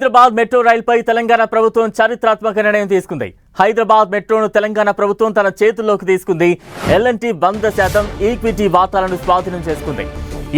Hyderabad metro రైలుపై Telangana ప్రభుత్వం చారిత్రాత్మక నిర్ణయం తీసుకుంది. హైదరాబాద్ మెట్రోను తెలంగాణ ప్రభుత్వం తన చేతుల్లోకి తీసుకుంది. L&T 100% ఈక్విటీ వాటాలను స్వాధీనం చేసుకుంది.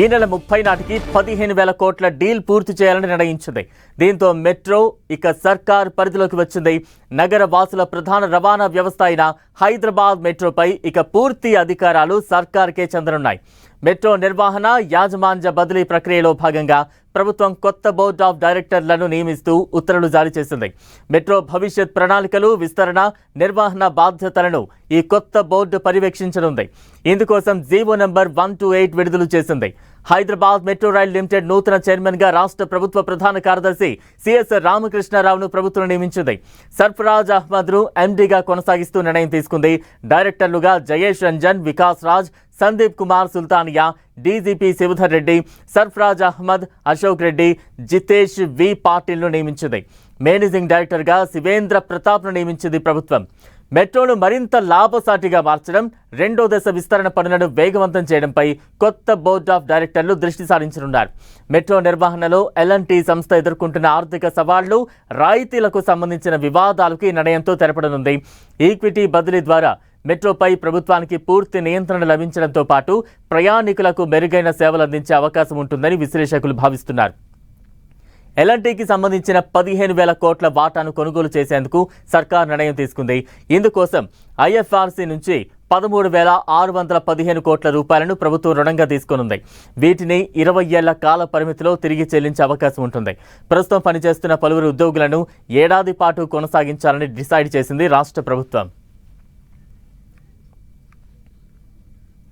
ఈ నెల 30 నాటికి 15,000 కోట్ల డీల్ పూర్తి చేయాలని నిర్ణయించింది. దీంతో మెట్రో ఇక సర్కార్ పరిధిలోకి వచ్చింది. నగర వాసుల ప్రధాన రవాణా వ్యవస్థ అయిన హైదరాబాద్ మెట్రోపై ఇక పూర్తి అధికారాలు సర్కార్కే చెందనున్నాయి. మెట్రో నిర్వహణ, యాజమాన్య బదిలీ ప్రక్రియలో భాగంగా ప్రభుత్వం కొత్త బోర్డు ఆఫ్ డైరెక్టర్లను నియమిస్తూ ఉత్తర్వులు జారీ చేసింది. మెట్రో భవిష్యత్ ప్రణాళికలు, విస్తరణ, నిర్వహణ బాధ్యతలను ఈ కొత్త బోర్డు పర్యవేక్షించనుంది. ఇందుకోసం జీవో నంబర్ 128 విడుదల చేసింది. హైదరాబాద్ మెట్రో రైల్ లిమిటెడ్ నూతన చైర్మన్ గా రాష్ట్ర ప్రభుత్వ ప్రధాన కార్యదర్శి సిఎస్ రామకృష్ణారావును ప్రభుత్వం నియమించింది. సర్ఫరాజ్ అహ్మద్ ను ఎండీగా కొనసాగిస్తూ నిర్ణయం తీసుకుంది. డైరెక్టర్లుగా జయేష్ రంజన్, వికాస్ రాజ్, సందీప్ కుమార్ సుల్తానియా, డీజీపీ శివధర్ రెడ్డి, సర్ఫరాజ్ అహ్మద్, అశోక్ రెడ్డి, జితేష్ వి పాటిల్ను నియమించింది. మేనేజింగ్ డైరెక్టర్గా శివేంద్ర ప్రతాప్ను నియమించింది ప్రభుత్వం. మెట్రోను మరింత లాభసాటిగా మార్చడం, రెండో దశ విస్తరణ పనులను వేగవంతం చేయడంపై కొత్త బోర్డు ఆఫ్ డైరెక్టర్లు దృష్టి సారించనున్నారు. మెట్రో నిర్వహణలో L&T సంస్థ ఎదుర్కొంటున్న ఆర్థిక సవాళ్లు, రాయితీలకు సంబంధించిన వివాదాలకు ఈ నిర్ణయంతో తెరపడనుంది. ఈక్విటీ బదిలీ ద్వారా మెట్రోపై ప్రభుత్వానికి పూర్తి నియంత్రణ లభించడంతో పాటు ప్రయాణికులకు మెరుగైన సేవలు అందించే అవకాశం ఉంటుందని విశ్లేషకులు భావిస్తున్నారు. L&Tకి సంబంధించిన 15,000 కోట్ల వాటాను కొనుగోలు చేసేందుకు సర్కార్ నిర్ణయం తీసుకుంది. ఇందుకోసం IFRC నుంచి 13,615 కోట్ల రూపాయలను ప్రభుత్వం రుణంగా తీసుకోనుంది. వీటిని 20 ఏళ్ల కాల పరిమితిలో తిరిగి చెల్లించే అవకాశం ఉంటుంది. ప్రస్తుతం పనిచేస్తున్న పలువురు ఉద్యోగులను ఏడాది పాటు కొనసాగించాలని డిసైడ్ చేసింది రాష్ట్ర ప్రభుత్వం.